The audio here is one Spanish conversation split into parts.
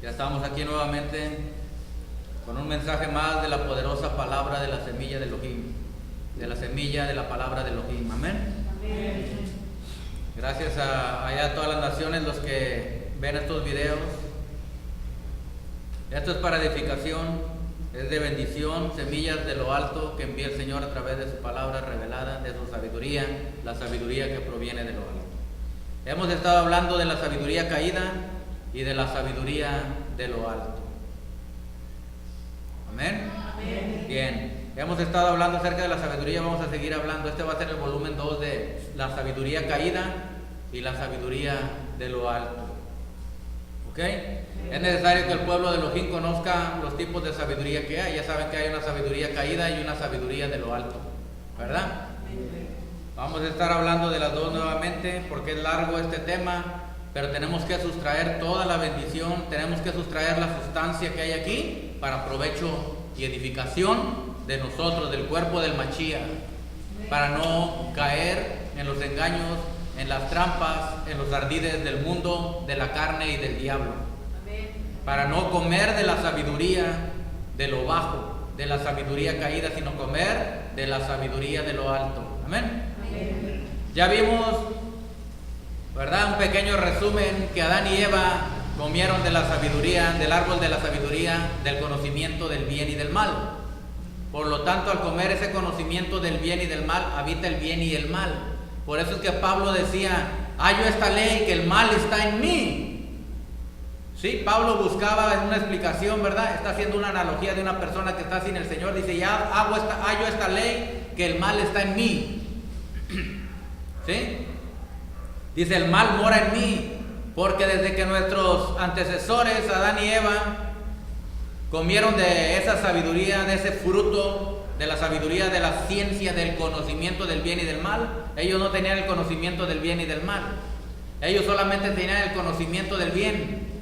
Ya estamos aquí nuevamente con un mensaje más de la poderosa palabra de la semilla de Elohim, de la semilla de la palabra de Elohim. Amén. Amén. Gracias a todas las naciones los que ven estos videos. Esto es para edificación, es de bendición, semillas de lo alto que envía el Señor a través de su palabra revelada, de su sabiduría, la sabiduría que proviene de lo alto. Hemos estado hablando de la sabiduría caída y de la sabiduría de lo alto. Amén. Amén. Bien, hemos estado hablando acerca de la sabiduría, vamos a seguir hablando. Este va a ser el volumen 2 de la sabiduría caída y la sabiduría de lo alto. ¿Ok? Es necesario que el pueblo de Elohim conozca los tipos de sabiduría que hay. Ya saben que hay una sabiduría caída y una sabiduría de lo alto, ¿verdad? Vamos a estar hablando de las dos nuevamente porque es largo este tema, pero tenemos que sustraer toda la bendición, tenemos que sustraer la sustancia que hay aquí para provecho y edificación de nosotros, del cuerpo del Mashiach, para no caer en los engaños, en las trampas, en los ardides del mundo, de la carne y del diablo, para no comer de la sabiduría de lo bajo, de la sabiduría caída, sino comer de la sabiduría de lo alto. Amén. Ya vimos, ¿verdad? Un pequeño resumen que Adán y Eva comieron de la sabiduría, del árbol de la sabiduría, del conocimiento del bien y del mal. Por lo tanto, al comer ese conocimiento del bien y del mal, habita el bien y el mal. Por eso es que Pablo decía, hallo esta ley que el mal está en mí. Sí, Pablo buscaba una explicación, ¿verdad? Está haciendo una analogía de una persona que está sin el Señor. Dice, ya hallo esta ley que el mal está en mí. ¿Sí? Dice, el mal mora en mí, porque desde que nuestros antecesores, Adán y Eva, comieron de esa sabiduría, de ese fruto, de la sabiduría de la ciencia, del conocimiento del bien y del mal, ellos no tenían el conocimiento del bien y del mal. Ellos solamente tenían el conocimiento del bien.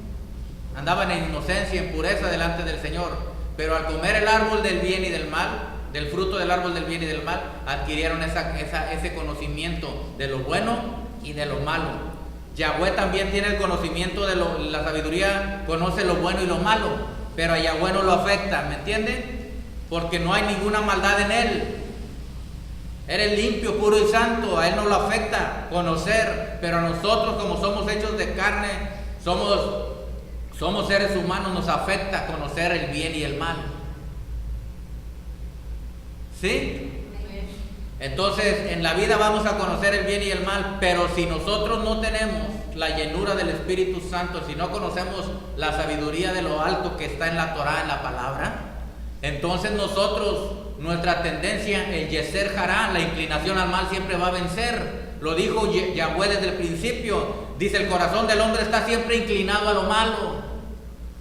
Andaban en inocencia, en pureza delante del Señor. Pero al comer el árbol del bien y del mal, del fruto del árbol del bien y del mal, adquirieron ese conocimiento de lo bueno y de lo malo. Yahweh también tiene el conocimiento de la sabiduría, conoce lo bueno y lo malo, pero a Yahweh no lo afecta, ¿me entienden? Porque no hay ninguna maldad en él. Él es limpio, puro y santo, a él no lo afecta conocer, pero a nosotros, como somos hechos de carne, somos seres humanos, nos afecta conocer el bien y el mal. ¿Sí? Entonces, en la vida vamos a conocer el bien y el mal, pero si nosotros no tenemos la llenura del Espíritu Santo, si no conocemos la sabiduría de lo alto que está en la Torah, en la palabra, entonces nuestra tendencia, el Yeser Hará, la inclinación al mal siempre va a vencer. Lo dijo Yahweh desde el principio. Dice, el corazón del hombre está siempre inclinado a lo malo,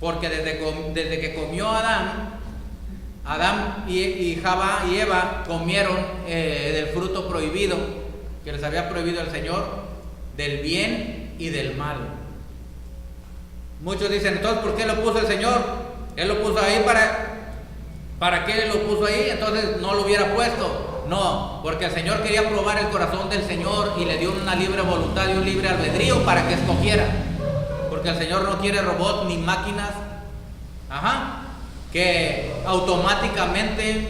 porque desde que comió Adán y Jabá y Eva comieron del fruto prohibido que les había prohibido el Señor, del bien y del mal. Muchos dicen, entonces, ¿por qué lo puso el Señor? Él lo puso ahí ¿para qué lo puso ahí? Entonces no lo hubiera puesto. No, porque el Señor quería probar el corazón del Señor y le dio una libre voluntad y un libre albedrío para que escogiera. Porque el Señor no quiere robots ni máquinas que automáticamente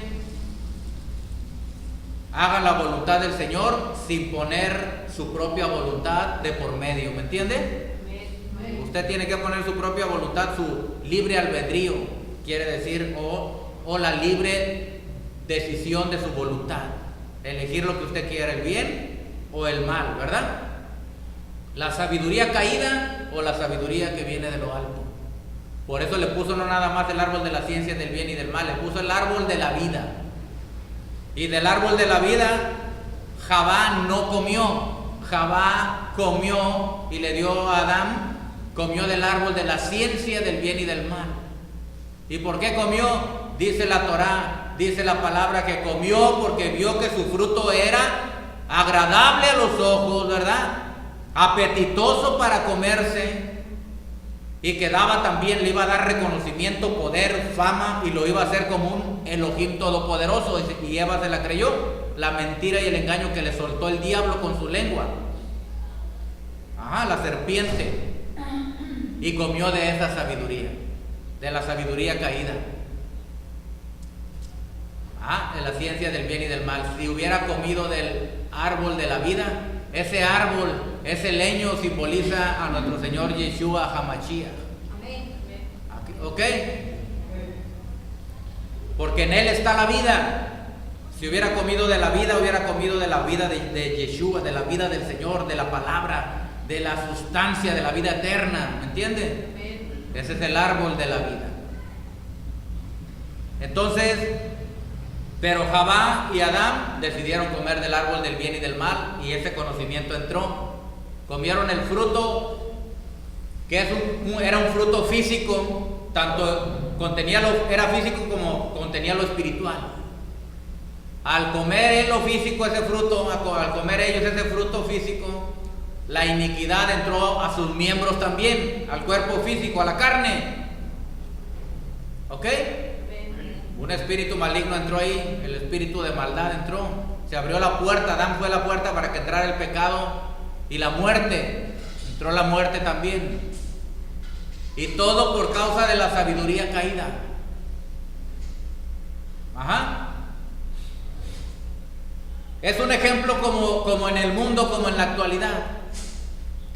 hagan la voluntad del Señor sin poner su propia voluntad de por medio, ¿me entiende? Usted tiene que poner su propia voluntad, su libre albedrío, quiere decir, o la libre decisión de su voluntad, elegir lo que usted quiera, el bien o el mal, ¿verdad? La sabiduría caída o la sabiduría que viene de lo alto. Por eso le puso no nada más el árbol de la ciencia del bien y del mal, le puso el árbol de la vida. Y del árbol de la vida Jabá no comió. Jabá comió y le dio a Adán, comió del árbol de la ciencia del bien y del mal. ¿Y por qué comió? Dice la Torá, dice la palabra que comió porque vio que su fruto era agradable a los ojos, ¿verdad? Apetitoso para comerse, y que daba también, le iba a dar reconocimiento, poder, fama, y lo iba a hacer como un Elohim todopoderoso. Y Eva se la creyó, la mentira y el engaño que le soltó el diablo con su lengua. La serpiente. y comió de esa sabiduría, de la sabiduría caída. De la ciencia del bien y del mal. Si hubiera comido del árbol de la vida, ese árbol, ese leño simboliza a nuestro Señor Yeshua HaMashiach. ¿Ok? Porque en Él está la vida. Si hubiera comido de la vida, hubiera comido de la vida de Yeshua, de la vida del Señor, de la palabra, de la sustancia, de la vida eterna. ¿Me entienden? Ese es el árbol de la vida. Entonces, pero Javá y Adán decidieron comer del árbol del bien y del mal, y ese conocimiento entró. Comieron el fruto, que era un fruto físico, tanto era físico como contenía lo espiritual. Al comer lo físico, ese fruto, al comer ellos ese fruto físico, la iniquidad entró a sus miembros también, al cuerpo físico, a la carne. ¿Ok? Un espíritu maligno entró ahí, el espíritu de maldad entró. Se abrió la puerta, Adán fue la puerta para que entrara el pecado y la muerte. Entró la muerte también. Y todo por causa de la sabiduría caída. Es un ejemplo como en el mundo, como en la actualidad.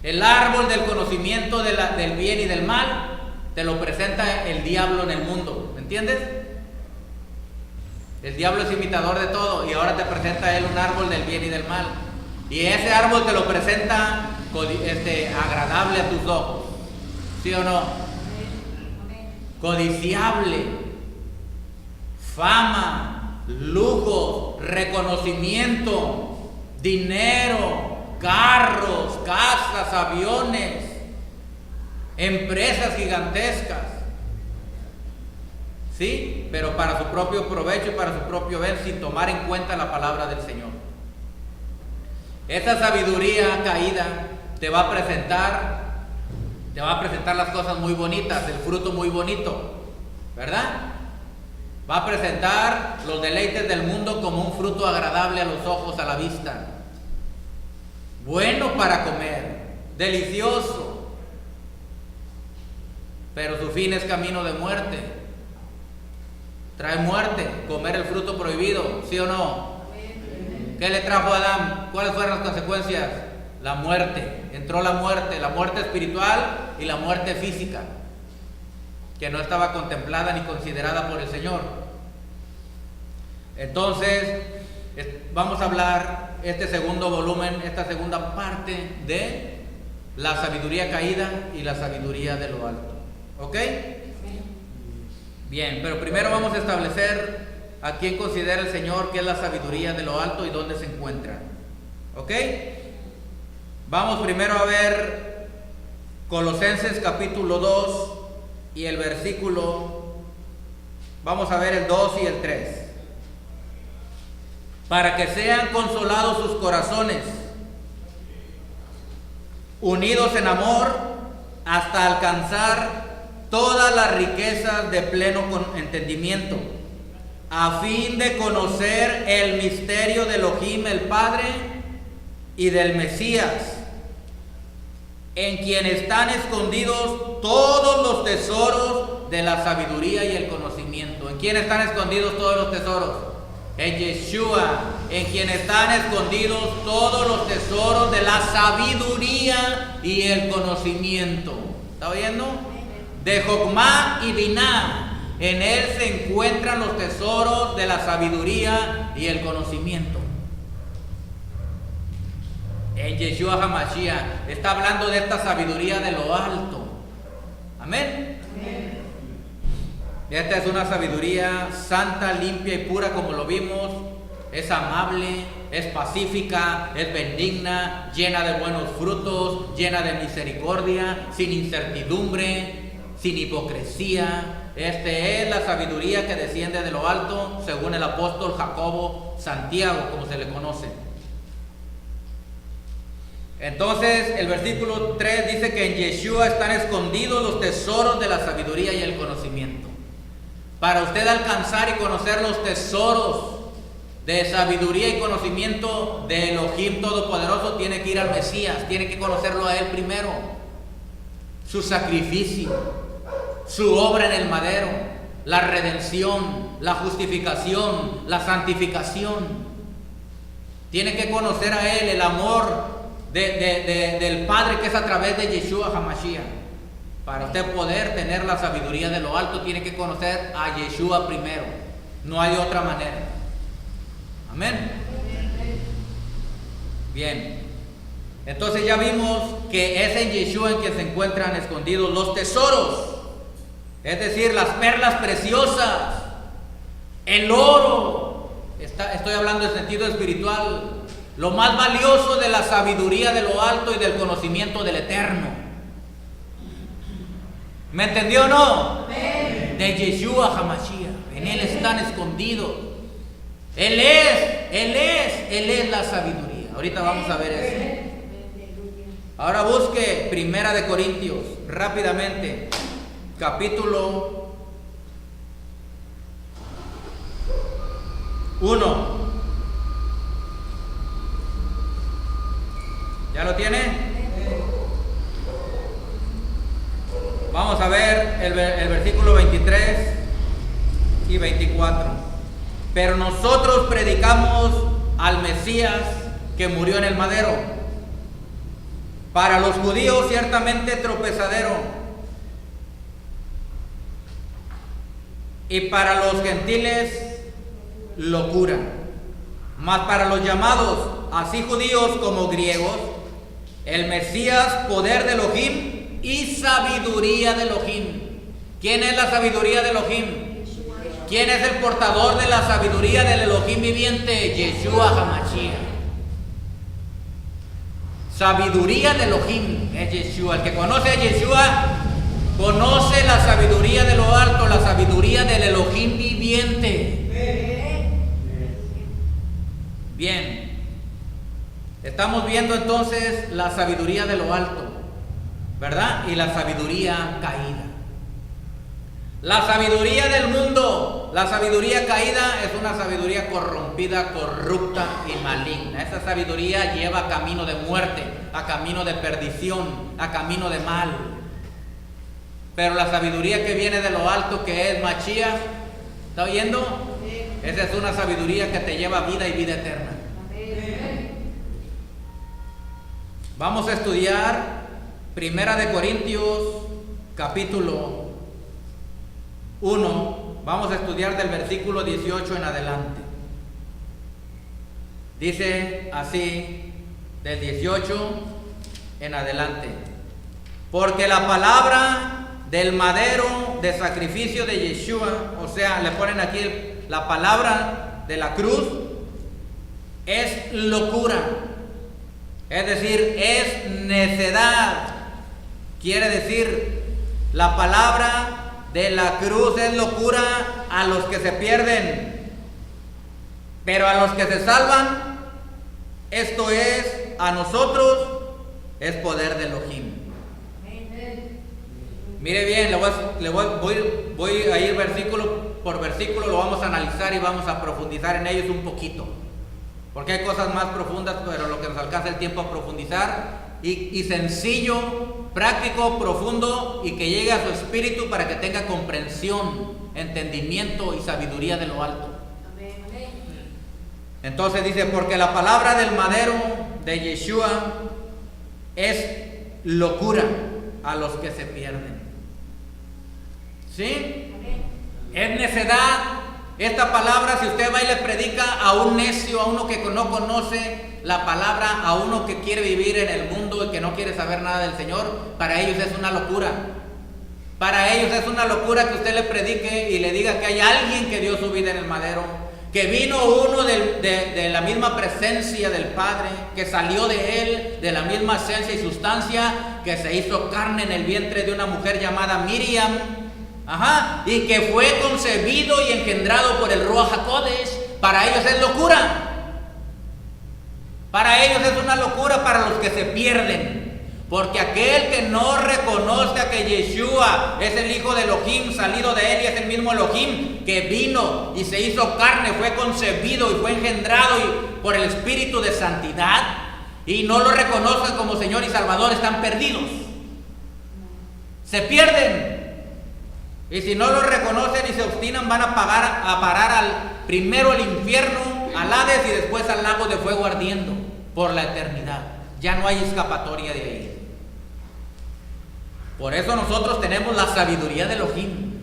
El árbol del conocimiento del bien y del mal te lo presenta el diablo en el mundo. ¿Me entiendes? El diablo es imitador de todo y ahora te presenta él un árbol del bien y del mal. Y ese árbol te lo presenta agradable a tus ojos. ¿Sí o no? Codiciable. Fama, lujo, reconocimiento, dinero, carros, casas, aviones, empresas gigantescas. ¿Sí? Pero para su propio provecho y para su propio bien, sin tomar en cuenta la palabra del Señor. Esta sabiduría caída te va a presentar las cosas muy bonitas, el fruto muy bonito, ¿verdad? Va a presentar los deleites del mundo como un fruto agradable a los ojos, a la vista, bueno para comer, delicioso, pero su fin es camino de muerte. Trae muerte, comer el fruto prohibido, ¿sí o no? ¿Qué le trajo a Adán? ¿Cuáles fueron las consecuencias? La muerte. Entró la muerte espiritual y la muerte física, que no estaba contemplada ni considerada por el Señor. Entonces, vamos a hablar este segundo volumen, esta segunda parte de la sabiduría caída y la sabiduría de lo alto. ¿Ok? Bien, pero primero vamos a establecer a quién considera el Señor que es la sabiduría de lo alto y dónde se encuentra. ¿Ok? Vamos primero a ver Colosenses capítulo 2 y el versículo, vamos a ver el 2 y el 3. Para que sean consolados sus corazones, unidos en amor, hasta alcanzar todas las riquezas de pleno entendimiento, a fin de conocer el misterio de Elohim el Padre y del Mesías, en quien están escondidos todos los tesoros de la sabiduría y el conocimiento. ¿En quién están escondidos todos los tesoros? En Yeshua, en quien están escondidos todos los tesoros de la sabiduría y el conocimiento. ¿Está oyendo? De Jokmah y Binah, en él se encuentran los tesoros de la sabiduría y el conocimiento. En Yeshua HaMashiach está hablando de esta sabiduría de lo alto. Amén. Amén. Esta es una sabiduría santa, limpia y pura, como lo vimos. Es amable, es pacífica, es benigna, llena de buenos frutos, llena de misericordia, sin incertidumbre, sin hipocresía. Es la sabiduría que desciende de lo alto, según el apóstol Jacobo Santiago, como se le conoce. Entonces el versículo 3 dice que en Yeshua están escondidos los tesoros de la sabiduría y el conocimiento. Para usted alcanzar y conocer los tesoros de sabiduría y conocimiento de Elohim Todopoderoso, tiene que ir al Mesías, tiene que conocerlo a Él primero. su sacrificio, su obra en el madero, la redención, la justificación, la santificación. Tiene que conocer a Él, el amor del Padre que es a través de Yeshua HaMashiach. Para usted poder tener la sabiduría de lo alto, tiene que conocer a Yeshua primero. No hay otra manera. Amén. Bien. Entonces ya vimos que es en Yeshua en que se encuentran escondidos los tesoros. Es decir, las perlas preciosas, el oro. Estoy hablando en sentido espiritual. Lo más valioso de la sabiduría de lo alto y del conocimiento del eterno. ¿Me entendió o no? Amén. De Yeshua HaMashiach. En Él están escondidos. Él es la sabiduría. Ahorita vamos a ver eso. Ahora busque Primera de Corintios, rápidamente. Capítulo 1. ¿Ya lo tiene? Vamos a ver el versículo 23 y 24. Pero nosotros predicamos al Mesías que murió en el madero. Para los judíos ciertamente tropezadero, y para los gentiles locura. Mas para los llamados, así judíos como griegos, el Mesías, poder de Elohim y sabiduría de Elohim. ¿Quién es la sabiduría de Elohim? ¿Quién es el portador de la sabiduría del Elohim viviente? Yeshua HaMashiach. Sabiduría de Elohim es Yeshua. El que conoce a Yeshua conoce la sabiduría de lo alto, la sabiduría del Elohim viviente. Bien. Estamos viendo entonces la sabiduría de lo alto, ¿verdad? Y la sabiduría caída. La sabiduría del mundo, la sabiduría caída es una sabiduría corrompida, corrupta y maligna. Esa sabiduría lleva a camino de muerte, a camino de perdición, a camino de mal. Pero la sabiduría que viene de lo alto, que es Mashiach, ¿está oyendo? Esa es una sabiduría que te lleva a vida y vida eterna. Vamos a estudiar Primera de Corintios, capítulo 1. Vamos a estudiar del versículo 18 en adelante. Dice así, del 18 en adelante: porque la palabra del madero de sacrificio de Yeshua, o sea, le ponen aquí la palabra de la cruz, es locura. Es decir, es necedad. Quiere decir, la palabra de la cruz es locura a los que se pierden, pero a los que se salvan, esto es, a nosotros, es poder de Elohim. Mire bien, voy a ir versículo por versículo, lo vamos a analizar y vamos a profundizar en ellos un poquito. Porque hay cosas más profundas, pero lo que nos alcanza el tiempo a profundizar, y sencillo, práctico, profundo, y que llegue a su espíritu para que tenga comprensión, entendimiento y sabiduría de lo alto. Entonces dice, porque la palabra del madero de Yeshua es locura a los que se pierden. ¿Sí? Es necedad. Esta palabra, si usted va y le predica a un necio, a uno que no conoce la palabra, a uno que quiere vivir en el mundo y que no quiere saber nada del Señor, para ellos es una locura. Para ellos es una locura que usted le predique y le diga que hay alguien que dio su vida en el madero, que vino uno de la misma presencia del Padre, que salió de Él, de la misma esencia y sustancia, que se hizo carne en el vientre de una mujer llamada Miriam. Y que fue concebido y engendrado por el Ruach HaKodesh. Para ellos es locura. Para ellos es una locura, para los que se pierden. Porque aquel que no reconozca que Yeshua es el Hijo de Elohim, salido de Él, y es el mismo Elohim que vino y se hizo carne, fue concebido y fue engendrado por el Espíritu de Santidad, y no lo reconozcan como Señor y Salvador, están perdidos. Se pierden. Y si no lo reconocen y se obstinan, van a parar primero al infierno, al Hades, y después al lago de fuego ardiendo por la eternidad. Ya no hay escapatoria de ahí. Por eso nosotros tenemos la sabiduría de Elohim.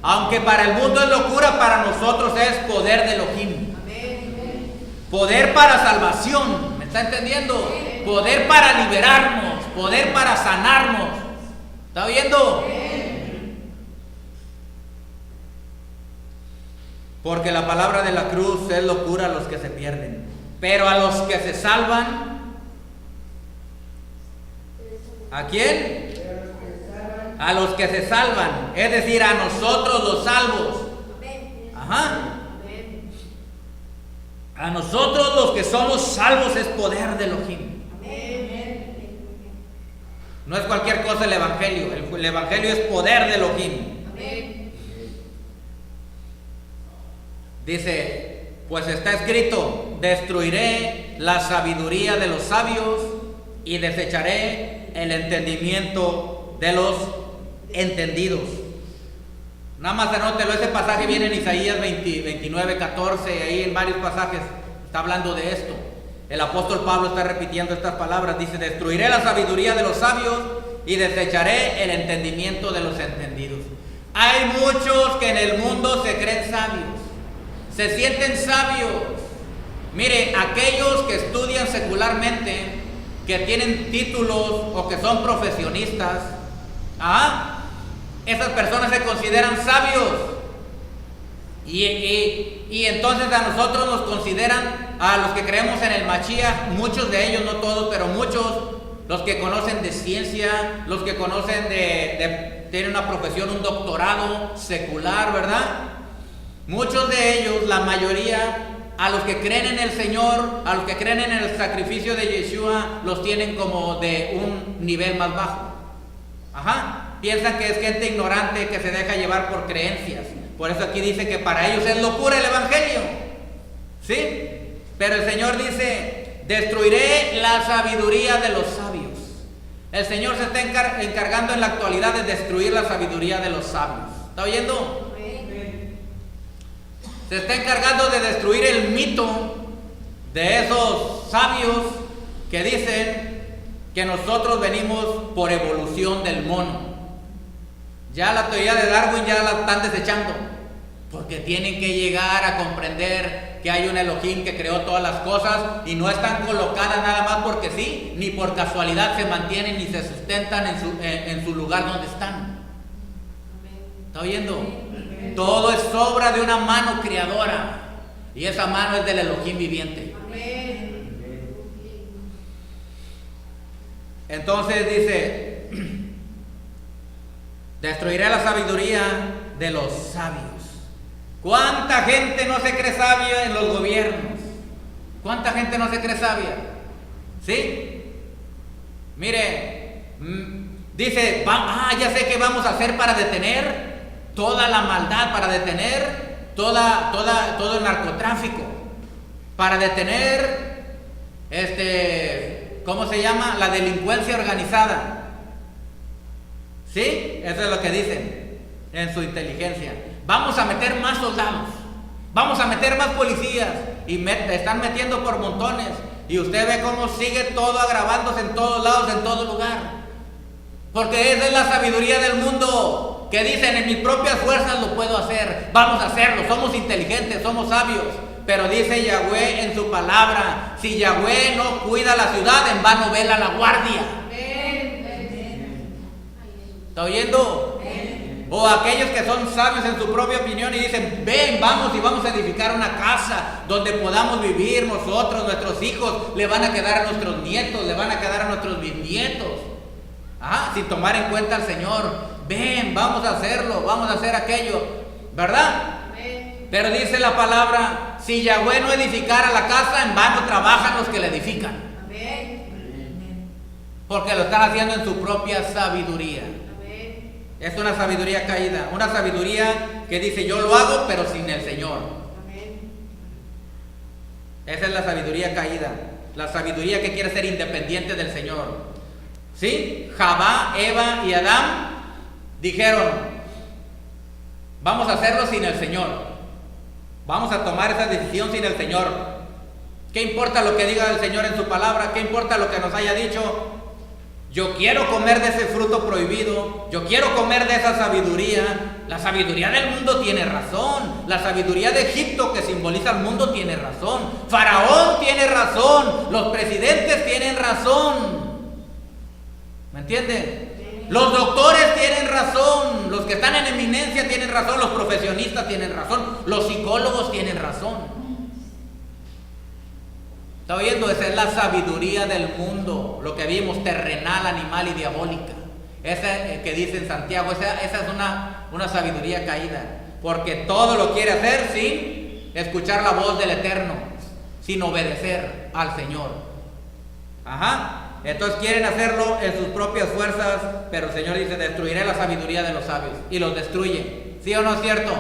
Aunque para el mundo es locura, para nosotros es poder de Elohim. Poder para salvación, ¿me está entendiendo? Poder para liberarnos, poder para sanarnos. ¿Está viendo? Porque la palabra de la cruz es locura a los que se pierden, pero a los que se salvan, ¿a quién? A los que se salvan, es decir, a nosotros los salvos. Ajá. A nosotros los que somos salvos es poder de Elohim. No es cualquier cosa el Evangelio. El Evangelio es poder de Elohim. Dice, pues está escrito: destruiré la sabiduría de los sabios y desecharé el entendimiento de los entendidos. Nada más anótelo, ese pasaje viene en Isaías 29, 14, ahí en varios pasajes está hablando de esto. El apóstol Pablo está repitiendo estas palabras, dice: destruiré la sabiduría de los sabios y desecharé el entendimiento de los entendidos. Hay muchos que en el mundo se creen sabios, se sienten sabios. Mire, aquellos que estudian secularmente, que tienen títulos o que son profesionistas, esas personas se consideran sabios. Y entonces a nosotros nos consideran, a los que creemos en el Mashiach, muchos de ellos, no todos, pero muchos, los que conocen de ciencia, los que conocen tienen una profesión, un doctorado secular, ¿verdad? Muchos de ellos, la mayoría, a los que creen en el Señor, a los que creen en el sacrificio de Yeshua, los tienen como de un nivel más bajo. Piensan que es gente ignorante que se deja llevar por creencias. Por eso aquí dice que para ellos es locura el Evangelio. ¿Sí? Pero el Señor dice: destruiré la sabiduría de los sabios. El Señor se está encargando en la actualidad de destruir la sabiduría de los sabios. ¿Está oyendo? Se está encargando de destruir el mito de esos sabios que dicen que nosotros venimos por evolución del mono. Ya la teoría de Darwin ya la están desechando, porque tienen que llegar a comprender que hay un Elohim que creó todas las cosas y no están colocadas nada más porque sí, ni por casualidad se mantienen ni se sustentan en su lugar donde están. ¿Está oyendo? Todo es obra de una mano creadora, y esa mano es del Elohim viviente. Entonces dice: destruiré la sabiduría de los sabios. ¿Cuánta gente no se cree sabia en los gobiernos? ¿Cuánta gente no se cree sabia? ¿Sí? Mire, dice: ya sé qué vamos a hacer para detener toda la maldad, para detener todo el narcotráfico, para detener ¿cómo se llama? La delincuencia organizada. ¿Sí? Eso es lo que dicen en su inteligencia. Vamos a meter más soldados, vamos a meter más policías, y están metiendo por montones, y usted ve cómo sigue todo agravándose en todos lados, en todo lugar, porque esa es la sabiduría del mundo, que dicen: en mis propias fuerzas lo puedo hacer. Vamos a hacerlo, somos inteligentes, somos sabios. Pero dice Yahweh en su palabra: si Yahweh no cuida la ciudad, en vano vela la guardia. ¿Está oyendo? O aquellos que son sabios en su propia opinión y dicen: ven, vamos y vamos a edificar una casa donde podamos vivir nosotros, nuestros hijos, le van a quedar a nuestros nietos, le van a quedar a nuestros bisnietos. Sin tomar en cuenta al Señor. Ven, vamos a hacerlo, vamos a hacer aquello, ¿verdad? Pero dice la palabra: si Yahweh no edificara la casa, en vano trabajan los que la edifican. Porque lo están haciendo en su propia sabiduría. Es una sabiduría caída, una sabiduría que dice: yo lo hago, pero sin el Señor. Esa es la sabiduría caída, la sabiduría que quiere ser independiente del Señor. ¿sí? Javá, Eva y Adán dijeron: vamos a hacerlo sin el Señor. Vamos a tomar esa decisión sin el Señor. ¿Qué importa lo que diga el Señor en su palabra? ¿Qué importa lo que nos haya dicho? Yo quiero comer de ese fruto prohibido. Yo quiero comer de esa sabiduría. La sabiduría del mundo tiene razón. La sabiduría de Egipto, que simboliza el mundo, tiene razón. Faraón tiene razón. Los presidentes tienen razón. ¿Me entienden? Los doctores tienen razón. Los que están en eminencia tienen razón. Los profesionistas tienen razón. Los psicólogos tienen razón. ¿Está oyendo? Esa es la sabiduría del mundo, lo que vimos, terrenal, animal y diabólica. Esa que dice en Santiago, esa es una sabiduría caída, porque todo lo quiere hacer sin escuchar la voz del Eterno, sin obedecer al Señor. Entonces quieren hacerlo en sus propias fuerzas, pero el Señor dice: destruiré la sabiduría de los sabios, y los destruye. ¿Sí o no es cierto?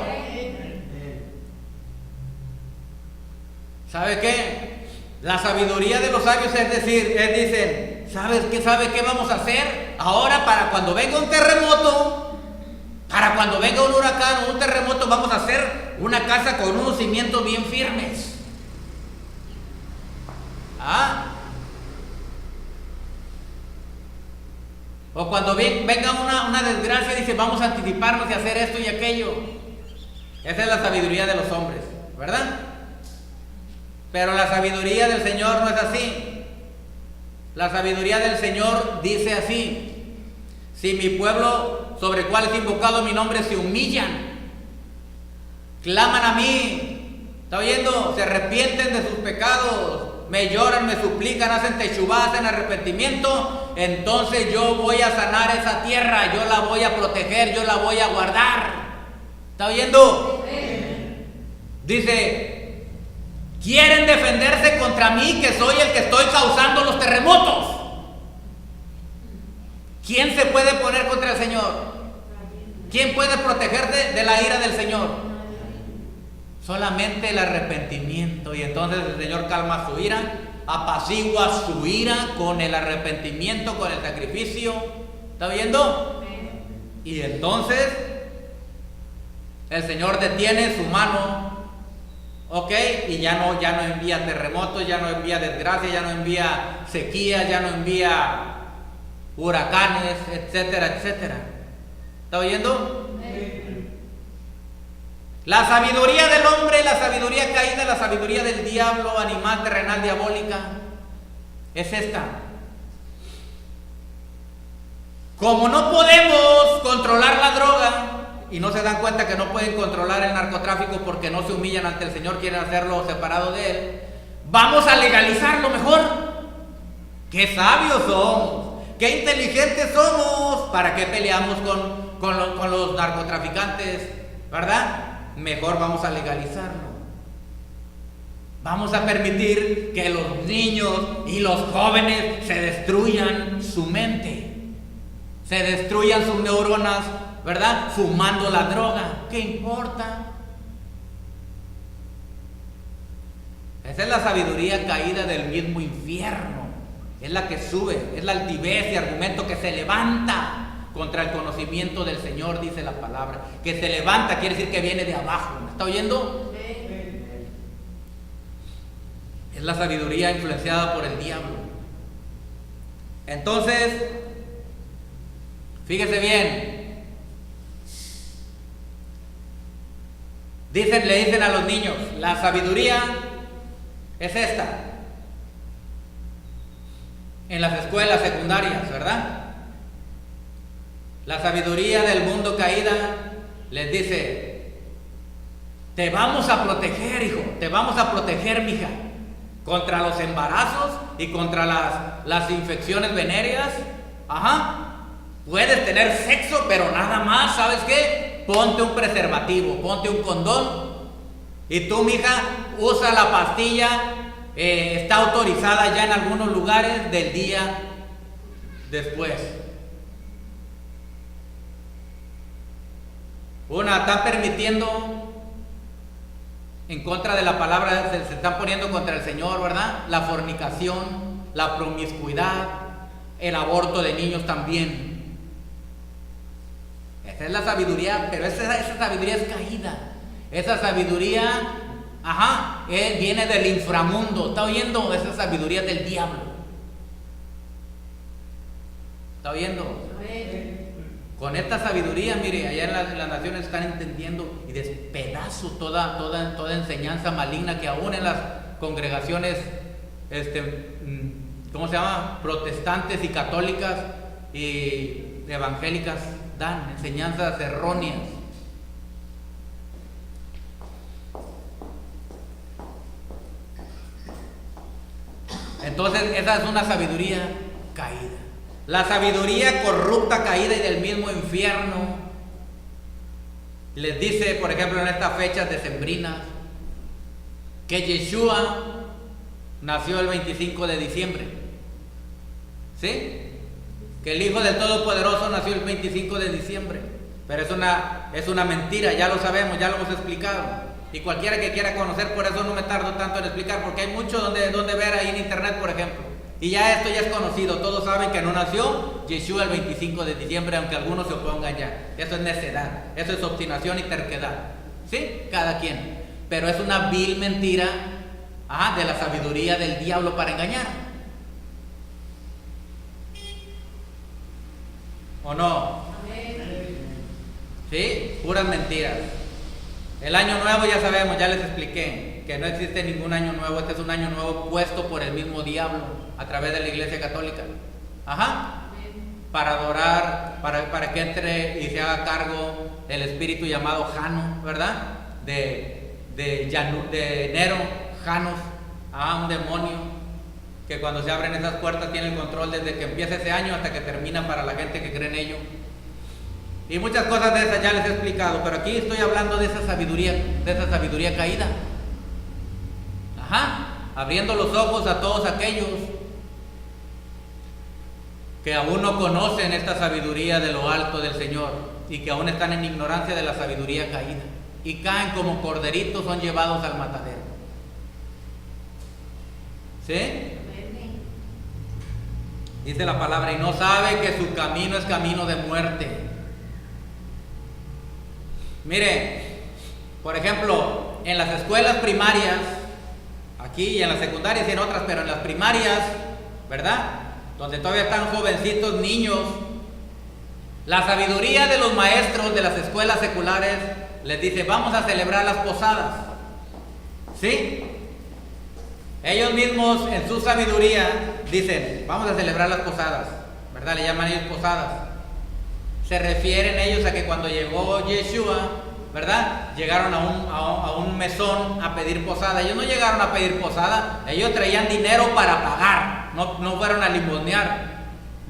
¿Sabe qué? La sabiduría de los sabios es decir, dicen: ¿sabe qué vamos a hacer ahora para cuando venga un terremoto? Para cuando venga un huracán o un terremoto, vamos a hacer una casa con unos cimientos bien firmes. O cuando venga una desgracia, dice: vamos a anticiparnos y hacer esto y aquello. Esa es la sabiduría de los hombres, ¿verdad? Pero la sabiduría del Señor no es así. La sabiduría del Señor dice así: si mi pueblo, sobre el cual es invocado mi nombre, se humillan, claman a mí, ¿está oyendo? Se arrepienten de sus pecados, me lloran, me suplican, hacen techubá, hacen arrepentimiento, entonces yo voy a sanar esa tierra, yo la voy a proteger, yo la voy a guardar. ¿Está oyendo? Dice: quieren defenderse contra mí, que soy el que estoy causando los terremotos. ¿Quién se puede poner contra el Señor? ¿Quién puede protegerte de la ira del Señor? Solamente el arrepentimiento. Y entonces el Señor calma su ira, apacigua su ira con el arrepentimiento, con el sacrificio. ¿Está viendo? Y entonces el Señor detiene su mano. Y ya no envía terremotos, ya no envía desgracia, ya no envía sequía, ya no envía huracanes, etcétera, etcétera. ¿Está oyendo? La sabiduría del hombre, la sabiduría caída, la sabiduría del diablo, animal, terrenal, diabólica, es esta: como no podemos controlar la droga, y no se dan cuenta que no pueden controlar el narcotráfico porque no se humillan ante el Señor, quieren hacerlo separado de Él, vamos a legalizarlo mejor. ¡Qué sabios somos! ¡Qué inteligentes somos! ¿Para qué peleamos con los narcotraficantes? ¿Verdad? Mejor vamos a legalizarlo. Vamos a permitir que los niños y los jóvenes se destruyan su mente, se destruyan sus neuronas, ¿verdad? Fumando la droga. ¿Qué importa? Esa es la sabiduría caída del mismo infierno. Es la que sube, es la altivez y argumento que se levanta contra el conocimiento del Señor, dice la palabra. Que se levanta quiere decir que viene de abajo. ¿Me está oyendo? Es la sabiduría influenciada por el diablo. Entonces, fíjese bien. Le dicen a los niños: la sabiduría es esta. En las escuelas secundarias, ¿verdad? La sabiduría del mundo caída les dice: te vamos a proteger, hijo, te vamos a proteger, mija, contra los embarazos y contra las infecciones venéreas. Puedes tener sexo, pero nada más, ¿sabes qué? Ponte un preservativo, ponte un condón. Y tú, mija, usa la pastilla, está autorizada ya en algunos lugares del día después. Están permitiendo en contra de la palabra, se están poniendo contra el Señor, ¿verdad? La fornicación, la promiscuidad, el aborto de niños también. Esa es la sabiduría, pero esa sabiduría es caída. Esa sabiduría, viene del inframundo. ¿Está oyendo? Esa sabiduría del diablo. ¿Está oyendo? Con esta sabiduría, mire, allá en las naciones están entendiendo y despedazo toda enseñanza maligna que aún en las congregaciones, ¿cómo se llama? Protestantes y católicas y evangélicas dan enseñanzas erróneas. Entonces, esa es una sabiduría caída. La sabiduría corrupta, caída y del mismo infierno les dice, por ejemplo, en estas fechas decembrinas, que Yeshua nació el 25 de diciembre. ¿Sí? Que el Hijo del Todopoderoso nació el 25 de diciembre. Pero es una mentira, ya lo sabemos, ya lo hemos explicado. Y cualquiera que quiera conocer, por eso no me tardo tanto en explicar, porque hay mucho donde ver ahí en internet, por ejemplo. Y ya esto ya es conocido, todos saben que no nació Yeshua el 25 de diciembre, aunque algunos se opongan ya. Eso es necedad, eso es obstinación y terquedad. ¿Sí? Cada quien. Pero es una vil mentira de la sabiduría del diablo para engañar. ¿O no? ¿Sí? Puras mentiras. El año nuevo ya sabemos, ya les expliqué que no existe ningún año nuevo. Este es un año nuevo puesto por el mismo diablo a través de la Iglesia Católica. Para adorar, para que entre y se haga cargo el espíritu llamado Jano, ¿verdad? De Nero, Janos, un demonio que cuando se abren esas puertas tiene el control desde que empieza ese año hasta que termina para la gente que cree en ello. Y muchas cosas de esas ya les he explicado, pero aquí estoy hablando de esa sabiduría caída. Abriendo los ojos a todos aquellos que aún no conocen esta sabiduría de lo alto del Señor y que aún están en ignorancia de la sabiduría caída y caen como corderitos, son llevados al matadero. ¿Sí? Dice la palabra, y no sabe que su camino es camino de muerte. Mire, por ejemplo, en las escuelas primarias, aquí y en las secundarias y en otras, pero en las primarias, ¿verdad? Donde todavía están jovencitos, niños, la sabiduría de los maestros de las escuelas seculares les dice, vamos a celebrar las posadas. ¿Sí? Ellos mismos en su sabiduría dicen, vamos a celebrar las posadas, ¿verdad? Le llaman ellos posadas. Se refieren ellos a que cuando llegó Yeshua, ¿verdad? Llegaron a un mesón a pedir posada. Ellos no llegaron a pedir posada, ellos traían dinero para pagar, no fueron a limosnear.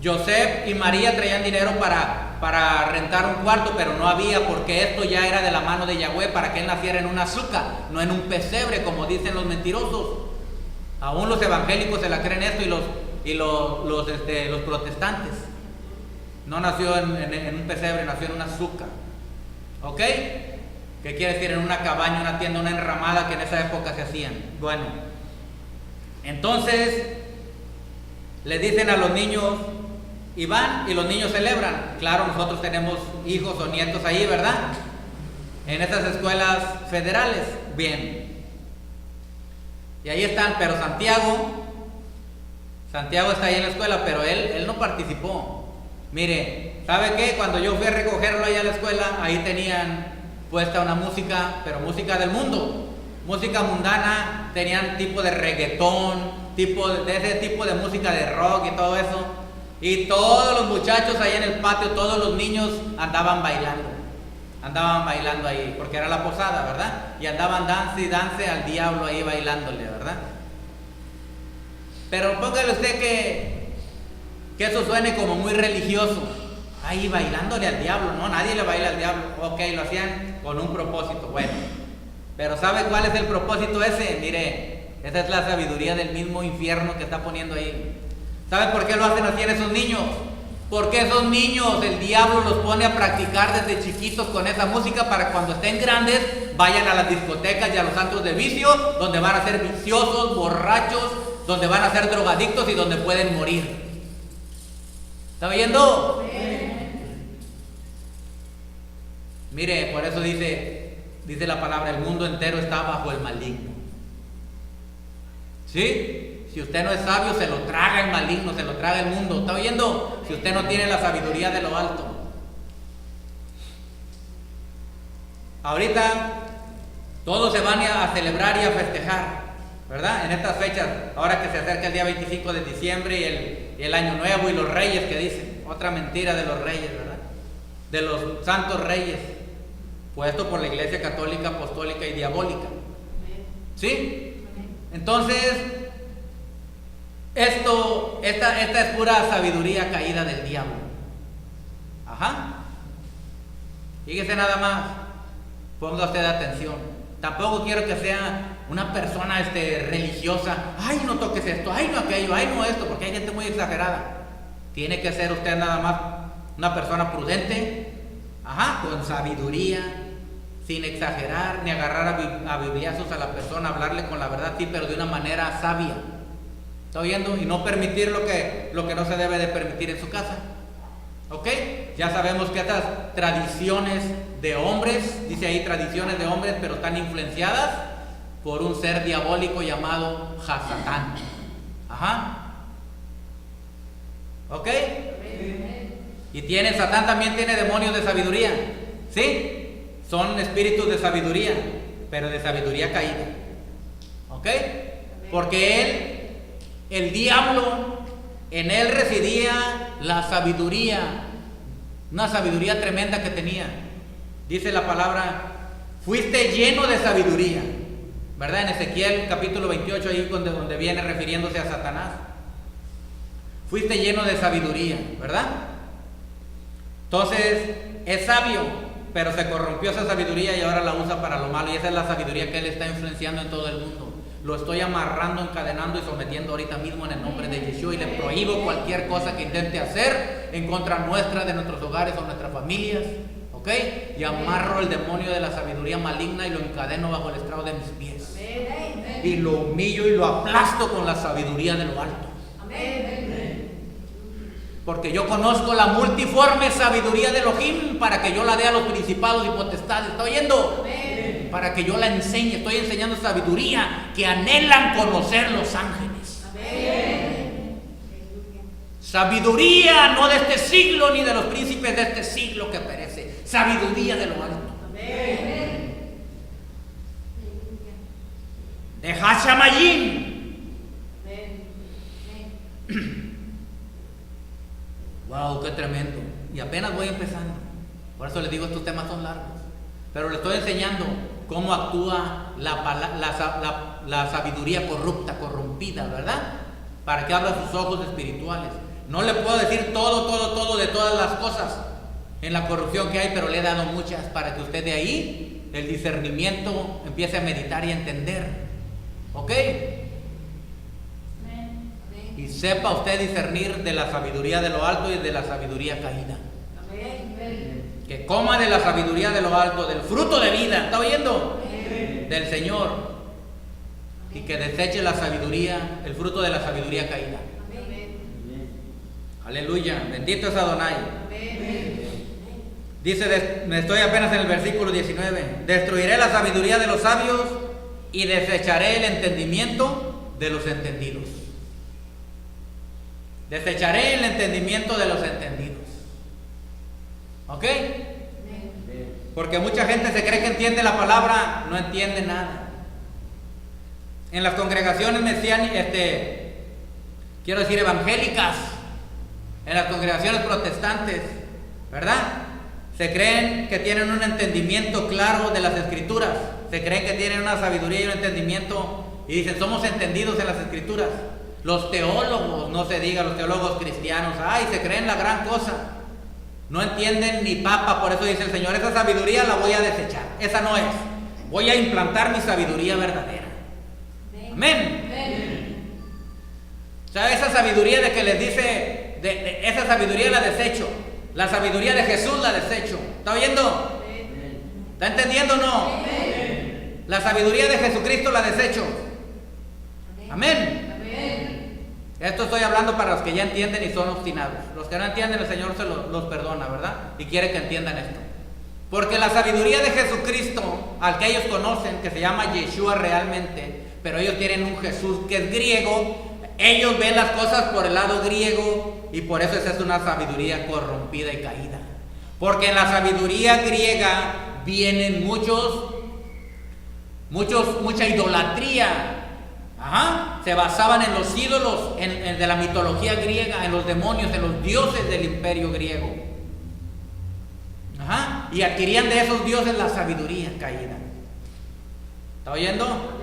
José y María traían dinero para rentar un cuarto, pero no había, porque esto ya era de la mano de Yahweh para que él naciera en una azúcar, no en un pesebre, como dicen los mentirosos. Aún los evangélicos se la creen esto y los protestantes. No nació en un pesebre, nació en una azúcar. ¿Ok? ¿Qué quiere decir? En una cabaña, una tienda, una enramada que en esa época se hacían. Bueno, entonces les dicen a los niños, y van y los niños celebran. Claro, nosotros tenemos hijos o nietos ahí, ¿verdad? En estas escuelas federales. Bien. Y ahí están, pero Santiago está ahí en la escuela, pero él no participó. Mire, ¿sabe qué? Cuando yo fui a recogerlo ahí a la escuela, ahí tenían puesta una música, pero música del mundo, música mundana, tenían tipo de reggaetón, de ese tipo de música de rock y todo eso. Y todos los muchachos ahí en el patio, todos los niños andaban bailando ahí, porque era la posada, ¿verdad? Y andaban dance al diablo ahí bailándole, ¿verdad? Pero póngale usted que eso suene como muy religioso, ahí bailándole al diablo. No, nadie le baila al diablo. Ok, lo hacían con un propósito, bueno. Pero ¿sabe cuál es el propósito ese? Mire, esa es la sabiduría del mismo infierno que está poniendo ahí. ¿Sabe por qué lo hacen así en esos niños? Porque esos niños el diablo los pone a practicar desde chiquitos con esa música para cuando estén grandes vayan a las discotecas y a los antros de vicio, donde van a ser viciosos, borrachos, donde van a ser drogadictos y donde pueden morir. ¿Está oyendo? Mire, por eso dice la palabra, el mundo entero está bajo el maligno. ¿Sí? Si usted no es sabio, se lo traga el maligno, se lo traga el mundo. ¿Está oyendo? Si usted no tiene la sabiduría de lo alto. Ahorita todos se van a celebrar y a festejar, ¿verdad? En estas fechas, ahora que se acerca el día 25 de diciembre y el Año Nuevo y los reyes que dicen, otra mentira de los reyes, ¿verdad? De los santos reyes, puesto por la Iglesia Católica, Apostólica y Diabólica. ¿Sí? Entonces, esta es pura sabiduría caída del diablo. Ajá. Fíjese nada más, ponga usted atención. Tampoco quiero que sea una persona religiosa. Ay, no toques esto, ay, no aquello, ay, no esto, porque hay gente muy exagerada. Tiene que ser usted nada más una persona prudente, con sabiduría, sin exagerar, ni agarrar a bibliazos a la persona, hablarle con la verdad, sí, pero de una manera sabia. ¿Está oyendo? Y no permitir lo que no se debe de permitir en su casa. ¿Ok? Ya sabemos que estas tradiciones de hombres, dice ahí tradiciones de hombres, pero están influenciadas por un ser diabólico llamado Satán. ¿Ok? Y Satán también tiene demonios de sabiduría. ¿Sí? Son espíritus de sabiduría, pero de sabiduría caída. ¿Ok? Porque el diablo, en él residía la sabiduría, una sabiduría tremenda que tenía. Dice la palabra, fuiste lleno de sabiduría, ¿verdad? En Ezequiel capítulo 28, ahí donde viene refiriéndose a Satanás. Fuiste lleno de sabiduría, ¿verdad? Entonces, es sabio, pero se corrompió esa sabiduría y ahora la usa para lo malo. Y esa es la sabiduría que él está influenciando en todo el mundo. Lo estoy amarrando, encadenando y sometiendo ahorita mismo en el nombre de Yeshua. Y le prohíbo cualquier cosa que intente hacer en contra nuestra, de nuestros hogares o nuestras familias. ¿Ok? Y amarro el demonio de la sabiduría maligna y lo encadeno bajo el estrado de mis pies. Y lo humillo y lo aplasto con la sabiduría de lo alto. Porque yo conozco la multiforme sabiduría de Elohim para que yo la dé a los principados y potestades. ¿Está oyendo? Amén. Para que yo la enseñe. Estoy enseñando sabiduría que anhelan conocer los ángeles. Amén. Sabiduría no de este siglo ni de los príncipes de este siglo que perece. Sabiduría de lo alto. Amén. De Hashamayim. Amén. Wow, qué tremendo. Y apenas voy empezando. Por eso les digo, estos temas son largos. Pero les estoy enseñando cómo actúa la sabiduría corrompida, ¿verdad? Para que abra sus ojos espirituales. No le puedo decir todo de todas las cosas en la corrupción que hay, pero le he dado muchas para que usted de ahí, el discernimiento, empiece a meditar y a entender. ¿Ok? Y sepa usted discernir de la sabiduría de lo alto y de la sabiduría caída. Amén. Que coma de la sabiduría de lo alto, del fruto de vida, ¿está oyendo? Amén. Del Señor. Y que deseche la sabiduría, el fruto de la sabiduría caída. Amén. Aleluya, bendito es Adonai. Amén. Dice, estoy apenas en el versículo 19. Destruiré la sabiduría de los sabios y desecharé el entendimiento de los entendidos. Desecharé el entendimiento de los entendidos. ¿Ok? Porque mucha gente se cree que entiende la palabra, no entiende nada. En las congregaciones mesiánicas, quiero decir evangélicas, en las congregaciones protestantes, ¿verdad? Se creen que tienen un entendimiento claro de las escrituras. Se creen que tienen una sabiduría y un entendimiento y dicen, somos entendidos en las escrituras. Los teólogos, no se diga, los teólogos cristianos, ay, se creen la gran cosa. No entienden ni papa, por eso dice el Señor, esa sabiduría la voy a desechar. Esa no es. Voy a implantar mi sabiduría verdadera. Amén. Amén. O sea, esa sabiduría de que les dice, esa sabiduría la desecho. La sabiduría de Jesús la desecho. ¿Está oyendo? ¿Está entendiendo o no? La sabiduría de Jesucristo la desecho. Amén. Esto estoy hablando para los que ya entienden y son obstinados. Los que no entienden, el Señor los perdona, ¿verdad? Y quiere que entiendan esto. Porque la sabiduría de Jesucristo, al que ellos conocen, que se llama Yeshua realmente, pero ellos tienen un Jesús que es griego, ellos ven las cosas por el lado griego y por eso esa es una sabiduría corrompida y caída. Porque en la sabiduría griega vienen mucha idolatría. Se basaban en los ídolos de la mitología griega, en los demonios, en los dioses del imperio griego. Y adquirían de esos dioses la sabiduría caída. ¿Está oyendo?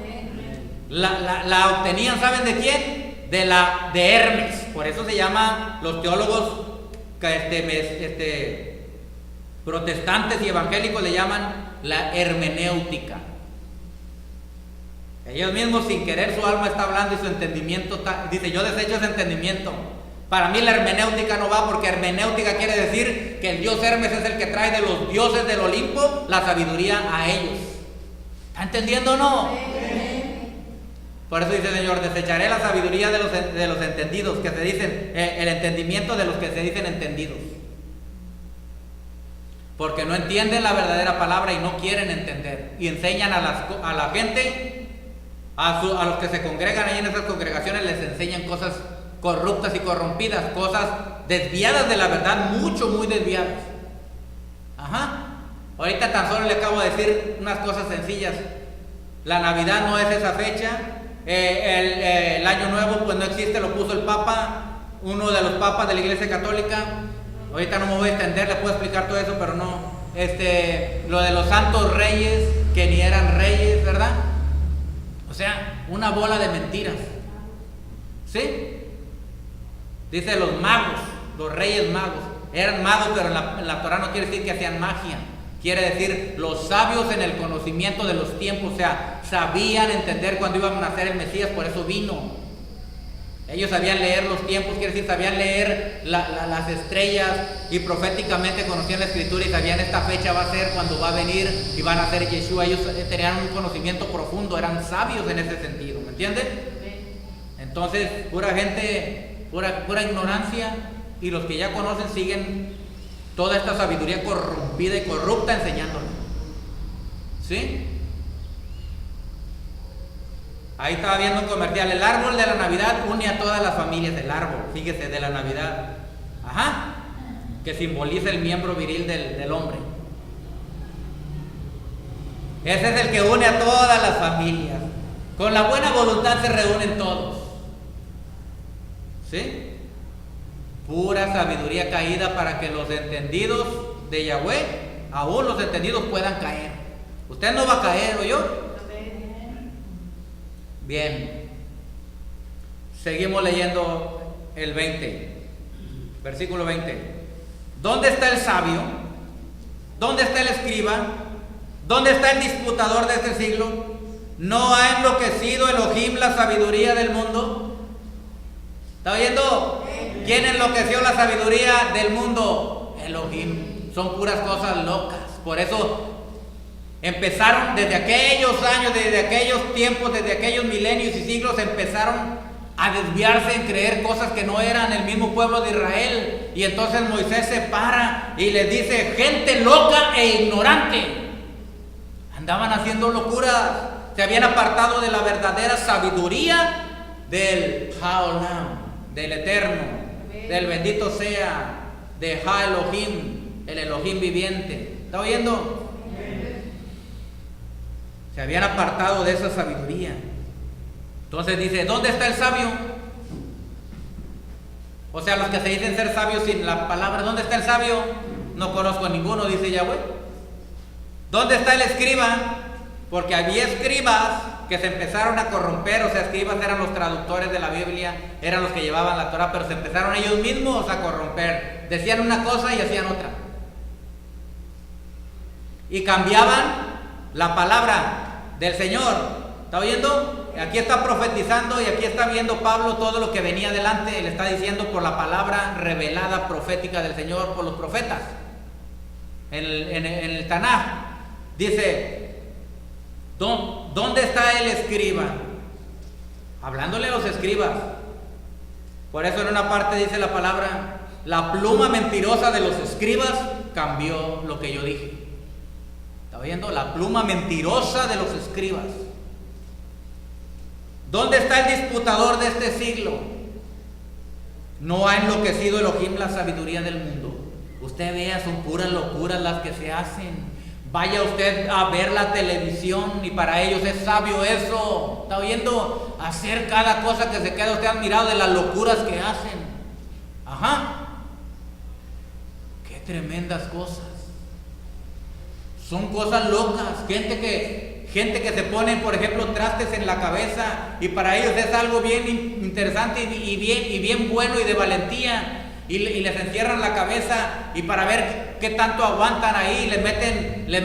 La obtenían, ¿saben de quién? De Hermes. Por eso se llaman los teólogos protestantes y evangélicos, le llaman la hermenéutica. Ellos mismos, sin querer, su alma está hablando y su entendimiento dice: yo desecho ese entendimiento. Para mí la hermenéutica no va, porque hermenéutica quiere decir que el dios Hermes es el que trae de los dioses del Olimpo la sabiduría a ellos. ¿Está entendiendo o no? Por eso dice el Señor: desecharé la sabiduría de los entendidos, que se dicen, el entendimiento de los que se dicen entendidos. Porque no entienden la verdadera palabra y no quieren entender. Y enseñan a la gente, a los que se congregan ahí en esas congregaciones, les enseñan cosas corruptas y corrompidas, cosas desviadas de la verdad, muy desviadas. Ahorita tan solo le acabo de decir unas cosas sencillas. La Navidad no es esa fecha. El Año Nuevo pues no existe, lo puso el Papa, uno de los papas de la Iglesia Católica. Ahorita no me voy a extender, le puedo explicar todo eso, pero no. Lo de los santos reyes, que ni eran reyes, ¿verdad? O sea, una bola de mentiras. ¿Sí? Dice los magos, los reyes magos. Eran magos, pero en la Torah no quiere decir que hacían magia. Quiere decir los sabios en el conocimiento de los tiempos. O sea, sabían entender cuándo iba a nacer el Mesías, por eso vino. Ellos sabían leer los tiempos, quiere decir, sabían leer las estrellas y proféticamente conocían la escritura y sabían esta fecha va a ser cuando va a venir y van a ser Yeshua. Ellos tenían un conocimiento profundo, eran sabios en ese sentido, ¿me entienden? Entonces, pura gente, pura ignorancia, y los que ya conocen siguen toda esta sabiduría corrompida y corrupta enseñándola. ¿Sí? Ahí estaba viendo un comercial: el árbol de la Navidad une a todas las familias. El árbol, fíjese, de la Navidad, que simboliza el miembro viril del hombre. Ese es el que une a todas las familias. Con la buena voluntad se reúnen todos. ¿Sí? Pura sabiduría caída para que los entendidos de Yahweh, aún los entendidos, puedan caer. Usted no va a caer, ¿o yo? Bien, seguimos leyendo el 20, versículo 20. ¿Dónde está el sabio? ¿Dónde está el escriba? ¿Dónde está el disputador de este siglo? ¿No ha enloquecido Elohim la sabiduría del mundo? ¿Está oyendo? ¿Quién enloqueció la sabiduría del mundo? Elohim. Son puras cosas locas. Por eso empezaron desde aquellos años, desde aquellos tiempos, desde aquellos milenios y siglos, empezaron a desviarse en creer cosas que no eran el mismo pueblo de Israel. Y entonces Moisés se para y les dice: gente loca e ignorante. Andaban haciendo locuras, se habían apartado de la verdadera sabiduría del Haolam, del Eterno, del bendito sea, de Ha Elohim, el Elohim viviente. ¿Está oyendo? Se habían apartado de esa sabiduría. Entonces dice: ¿dónde está el sabio? O sea, los que se dicen ser sabios sin la palabra. ¿Dónde está el sabio? No conozco a ninguno, dice Yahweh. ¿Dónde está el escriba? Porque había escribas que se empezaron a corromper. O sea, escribas eran los traductores de la Biblia, eran los que llevaban la Torah, pero se empezaron ellos mismos a corromper. Decían una cosa y hacían otra. Y cambiaban la palabra del Señor. ¿Está oyendo? Aquí está profetizando y aquí está viendo Pablo todo lo que venía adelante. Él está diciendo por la palabra revelada profética del Señor por los profetas. En el Tanaj dice: ¿dónde está el escriba? Hablándole a los escribas. Por eso en una parte dice la palabra, la pluma mentirosa de los escribas cambió lo que yo dije. ¿Está oyendo? La pluma mentirosa de los escribas. ¿Dónde está el disputador de este siglo? No ha enloquecido Elohim la sabiduría del mundo. Usted vea, son puras locuras las que se hacen. Vaya usted a ver la televisión y para ellos es sabio eso. ¿Está oyendo? Hacer cada cosa que se queda usted admirado de las locuras que hacen. Ajá. Qué tremendas cosas. Son cosas locas. Gente que se pone, por ejemplo, trastes en la cabeza y para ellos es algo bien interesante y bien bueno y de valentía. Y les encierran la cabeza y para ver qué tanto aguantan ahí, les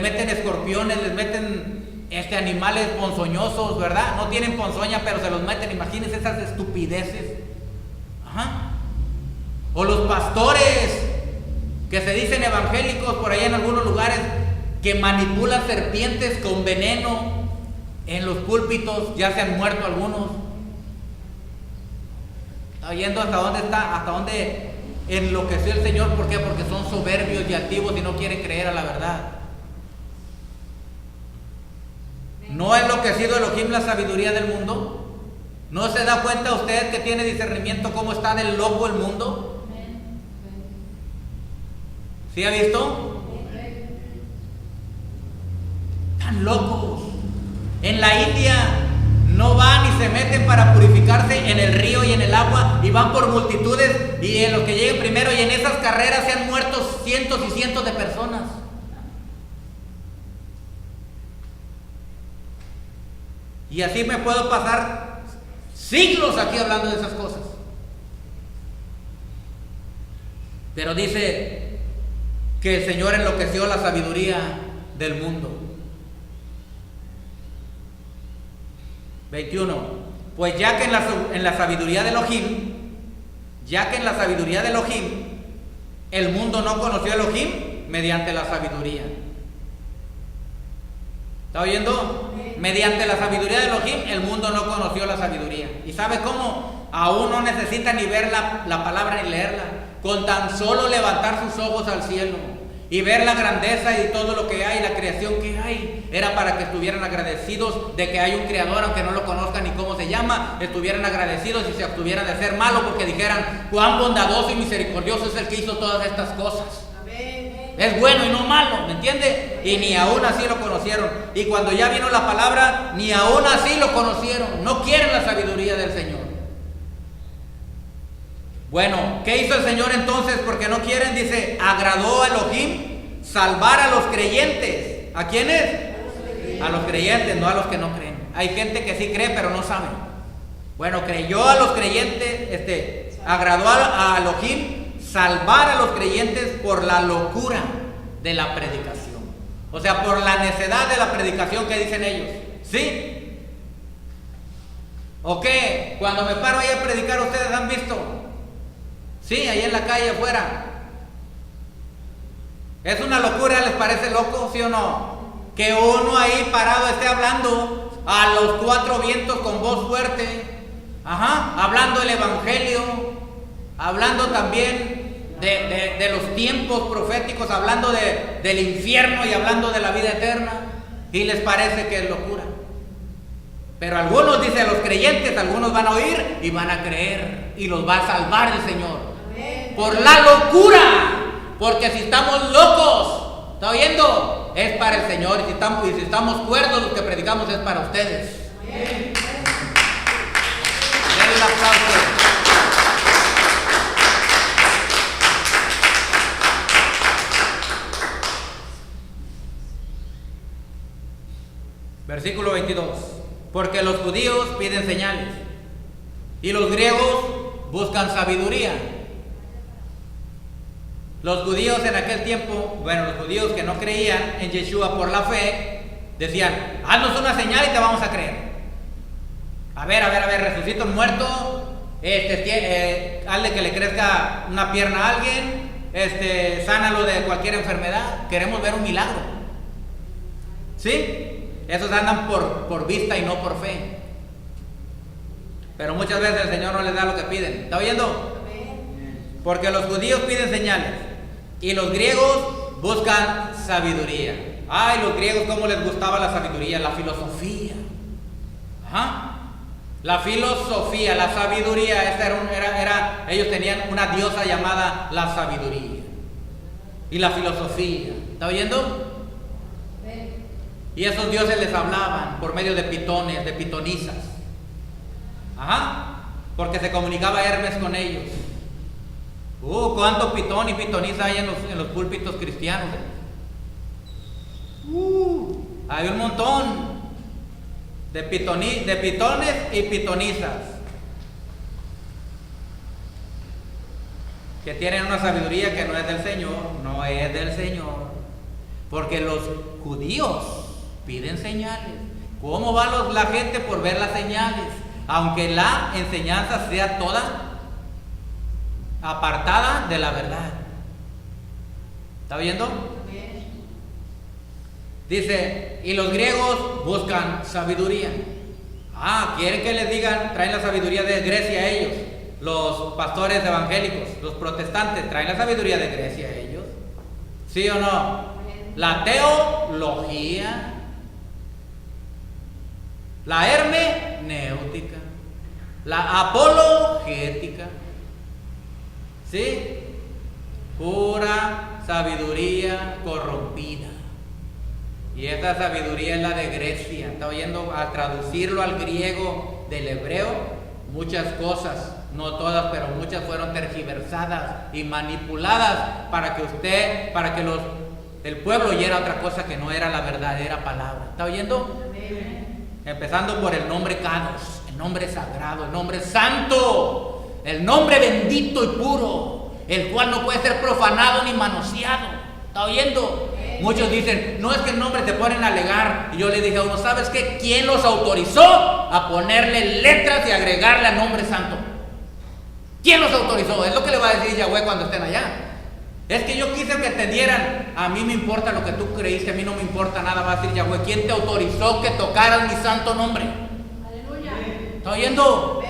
meten escorpiones, les meten animales ponzoñosos, ¿verdad? No tienen ponzoña, pero se los meten. Imagínense esas estupideces. Ajá. O los pastores que se dicen evangélicos por allá en algunos lugares, que manipulan serpientes con veneno en los púlpitos. Ya se han muerto algunos. ¿Está oyendo hasta dónde está? ¿Hasta dónde enloqueció el Señor? ¿Por qué? Porque son soberbios y altivos y no quieren creer a la verdad. ¿No ha enloquecido Elohim la sabiduría del mundo? ¿No se da cuenta usted que tiene discernimiento cómo está del loco el mundo? ¿Sí ha visto? Están locos. En la India no van y se meten para purificarse en el río y en el agua y van por multitudes y en los que lleguen primero, y en esas carreras se han muerto cientos y cientos de personas. Y así me puedo pasar siglos aquí hablando de esas cosas. Pero dice que el Señor enloqueció la sabiduría del mundo. 21. Pues ya que en la sabiduría de Elohim, el mundo no conoció a Elohim mediante la sabiduría. ¿Está oyendo? Mediante la sabiduría de Elohim, el mundo no conoció la sabiduría. ¿Y sabe cómo? Aún no necesita ni ver la palabra ni leerla. Con tan solo levantar sus ojos al cielo y ver la grandeza y todo lo que hay, la creación que hay, era para que estuvieran agradecidos de que hay un creador, aunque no lo conozcan ni cómo se llama. Estuvieran agradecidos y se abstuvieran de hacer malo, porque dijeran: cuán bondadoso y misericordioso es el que hizo todas estas cosas. Es bueno y no malo, ¿me entiende? Y ni aún así lo conocieron. Y cuando ya vino la palabra, ni aún así lo conocieron. No quieren la sabiduría del Señor. Bueno, ¿qué hizo el Señor entonces? Porque no quieren, dice, agradó a Elohim salvar a los creyentes. ¿A quiénes? A los creyentes, no a los que no creen. Hay gente que sí cree pero no sabe. Bueno, creyó a los creyentes, agradó a Elohim salvar a los creyentes por la locura de la predicación. O sea, por la necedad de la predicación que dicen ellos. ¿Sí? ¿O qué? Cuando me paro ahí a predicar, ¿ustedes han visto? Sí, ahí en la calle afuera. ¿Es una locura? ¿Les parece loco? ¿Sí o no? Que uno ahí parado esté hablando a los cuatro vientos con voz fuerte. Ajá, hablando el evangelio, hablando también de los tiempos proféticos, hablando del infierno y hablando de la vida eterna. Y les parece que es locura. Pero algunos, dice, los creyentes, algunos van a oír y van a creer y los va a salvar el Señor. Por la locura, porque si estamos locos, ¿está oyendo? Es para el Señor. Y si estamos cuerdos, los que predicamos es para ustedes. Denle un aplauso. Versículo 22. Porque los judíos piden señales y los griegos buscan sabiduría. Los judíos en aquel tiempo, los judíos que no creían en Yeshua por la fe, decían: haznos una señal y te vamos a creer. A ver, resucita un muerto, hazle que le crezca una pierna a alguien, sánalo de cualquier enfermedad. Queremos ver un milagro. ¿Sí? Esos andan por vista y no por fe. Pero muchas veces el Señor no les da lo que piden. ¿Está oyendo? Porque los judíos piden señales y los griegos buscan sabiduría. Ay, los griegos cómo les gustaba la sabiduría, la filosofía. Ajá. La filosofía, la sabiduría, ellos tenían una diosa llamada la sabiduría. Y la filosofía. ¿Está oyendo? Y esos dioses les hablaban por medio de pitones, de pitonisas. Ajá. Porque se comunicaba Hermes con ellos. Cuánto pitón y pitoniza hay en los púlpitos cristianos. Hay un montón de pitones y pitonizas que tienen una sabiduría que no es del Señor, no es del Señor. Porque los judíos piden señales. ¿Cómo va la gente por ver las señales? Aunque la enseñanza sea toda apartada de la verdad. ¿Está viendo? Dice, y los griegos buscan sabiduría. Quieren que les digan, traen la sabiduría de Grecia a ellos. Los pastores evangélicos, los protestantes, traen la sabiduría de Grecia a ellos. ¿Sí o no? La teología, la hermenéutica, la apologética. ¿Sí? Pura sabiduría corrompida. Y esta sabiduría es la de Grecia. ¿Está oyendo? Al traducirlo al griego del hebreo, muchas cosas, no todas, pero muchas fueron tergiversadas y manipuladas para que el pueblo oyera otra cosa que no era la verdadera palabra. ¿Está oyendo? Empezando por el nombre Kadosh, el nombre sagrado, el nombre santo, el nombre bendito y puro, el cual no puede ser profanado ni manoseado. ¿Está oyendo? Muchos dicen, no, es que el nombre te ponen a alegar. Y yo le dije a uno, ¿sabes qué? ¿Quién los autorizó a ponerle letras y agregarle al nombre santo? ¿Quién los autorizó? Es lo que le va a decir Yahweh cuando estén allá. Es que yo quise que entendieran, a mí me importa lo que tú creíste, a mí no me importa nada, va a decir Yahweh. ¿Quién te autorizó que tocaras mi santo nombre? Aleluya. ¿Está oyendo?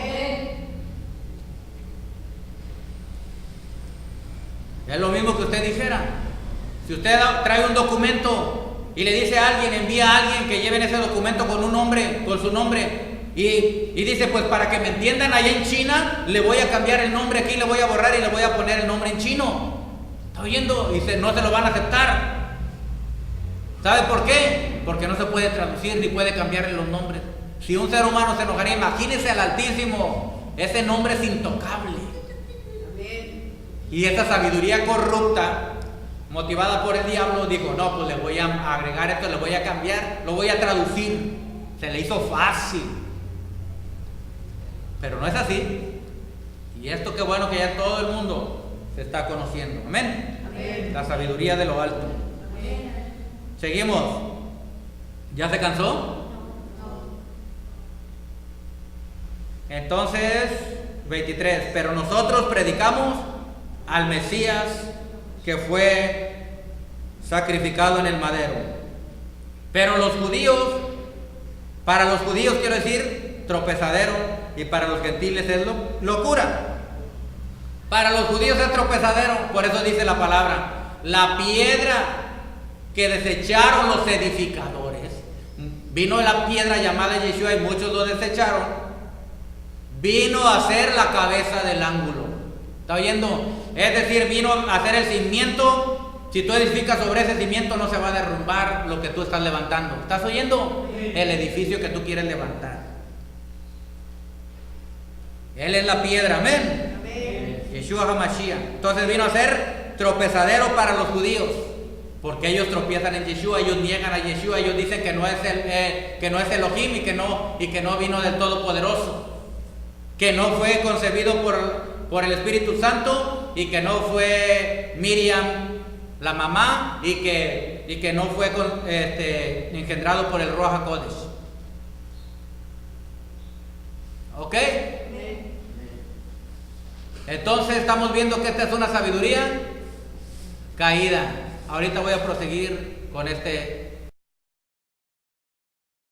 Es lo mismo que usted dijera. Si usted trae un documento y le dice a alguien, envía a alguien que lleven ese documento con un nombre, con su nombre, y dice, pues para que me entiendan allá en China, le voy a cambiar el nombre aquí, le voy a borrar y le voy a poner el nombre en chino. ¿Está oyendo? Y no se lo van a aceptar. ¿Sabe por qué? Porque no se puede traducir ni puede cambiarle los nombres. Si un ser humano se enojaría, imagínese al Altísimo, ese nombre es intocable. Y esa sabiduría corrupta, motivada por el diablo, dijo, no, pues le voy a agregar esto, le voy a cambiar, lo voy a traducir. Se le hizo fácil. Pero no es así. Y esto qué bueno que ya todo el mundo se está conociendo. Amén. Amén. La sabiduría de lo alto. Amén. Seguimos. ¿Ya se cansó? No. Entonces, 23. Pero nosotros predicamos al Mesías que fue sacrificado en el madero. Pero los judíos, para los judíos quiero decir tropezadero, y para los gentiles es locura. Para los judíos es tropezadero, por eso dice la palabra, la piedra que desecharon los edificadores. Vino la piedra llamada Yeshua y muchos lo desecharon. Vino a ser la cabeza del ángulo. ¿Está oyendo? Es decir, vino a hacer el cimiento. Si tú edificas sobre ese cimiento no se va a derrumbar lo que tú estás levantando. ¿Estás oyendo? El edificio que tú quieres levantar. Él es la piedra, amén. Yeshua HaMashiach. Entonces vino a ser tropezadero para los judíos, porque ellos tropiezan en Yeshua, ellos niegan a Yeshua, ellos dicen que no es Elohim y que no vino del Todopoderoso, que no fue concebido por el Espíritu Santo y que no fue Miriam la mamá y que no fue engendrado por el Ruach HaKodesh. ¿Ok? Entonces estamos viendo que esta es una sabiduría caída. Ahorita voy a proseguir con este